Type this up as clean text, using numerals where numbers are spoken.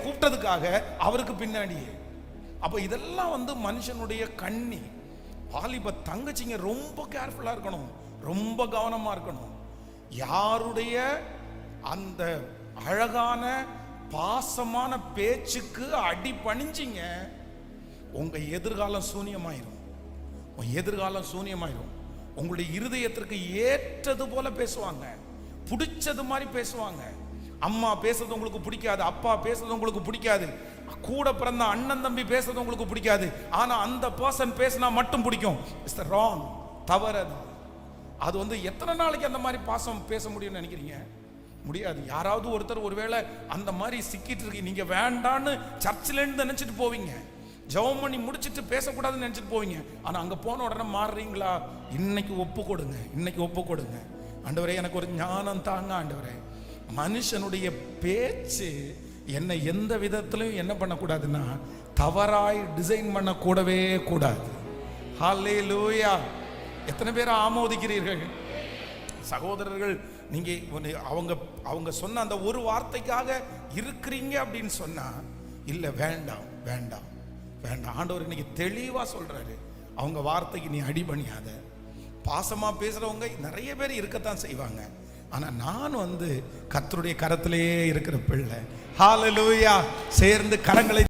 கூப்பிட்டதுக்காக அவருக்கு பின்னாடியே. அப்போ இதெல்லாம் மனுஷனுடைய கண்ணி. வாலிப தங்கச்சிங்க ரொம்ப கேர்ஃபுல்லா இருக்கணும், ரொம்ப கவனமா இருக்கணும். யாருடைய அந்த அழகான பாசமான பேச்சுக்கு அடி பணிஞ்சிங்க, உங்க எதிர்காலம் சூனியமாயிரும். எதிர்காலம் சூனியமாயிரும். உங்களுடைய இருதயத்திற்கு ஏற்றது போல பேசுவாங்க, பிடிச்சது மாதிரி பேசுவாங்க. அம்மா பேசுறது உங்களுக்கு பிடிக்காது, அப்பா பேசுறது உங்களுக்கு பிடிக்காது, கூட பிறந்த அண்ணன் தம்பி பேசுறது உங்களுக்கு பிடிக்காது. ஆனா அந்த பர்சன் பேசினா மட்டும் பிடிக்கும். இட்ஸ் தி ராங், தவறு. அது எத்தனை நாளைக்கு அந்த மாதிரி பாசம் பேச முடியும்னு நினைக்கிறீங்க? முடியாது. யாராவது ஒருத்தர் ஒருவேளை அந்த மாதிரி சிக்கிட்டு இருக்கு, நீங்க வேண்டான்னு சர்ச்சில் இருந்து நினைச்சிட்டு போவீங்க, ஜெபம் பண்ணி முடிச்சிட்டு பேசக்கூடாதுன்னு நினைச்சிட்டு போவீங்க. ஆனா அங்க போன உடனே மாறுறீங்களா? இன்னைக்கு ஒப்பு கொடுங்க, இன்னைக்கு ஒப்பு கொடுங்க. ஆண்டவரே எனக்கு ஒரு ஞானம் தாங்க ஆண்டவரே. மனுஷனுடைய பேச்சு என்னை எந்த விதத்திலும் என்ன பண்ணக்கூடாதுன்னா தவறாய் டிசைன் பண்ண கூடவே கூடாது. ஹல்லேலூயா. எத்தனை பேர் ஆமோதிக்கிறீர்கள்? சகோதரர்கள், நீங்க அவங்க சொன்ன அந்த ஒரு வார்த்தைக்காக இருக்கிறீங்க அப்படின்னு சொன்னா இல்ல, வேண்டாம் வேண்டாம் வேண்டாம். ஆண்டவர் இன்னைக்கு தெளிவா சொல்றாரு, அவங்க வார்த்தைக்கு நீ அடி பண்ணியாத. பாசமா பேசுறவங்க நிறைய பேர் இருக்கத்தான் செய்வாங்க. ஆனா நான் கர்த்தருடைய கரத்திலேயே இருக்கிற பிள்ளை. ஹல்லேலூயா. சேர்ந்து கரங்களை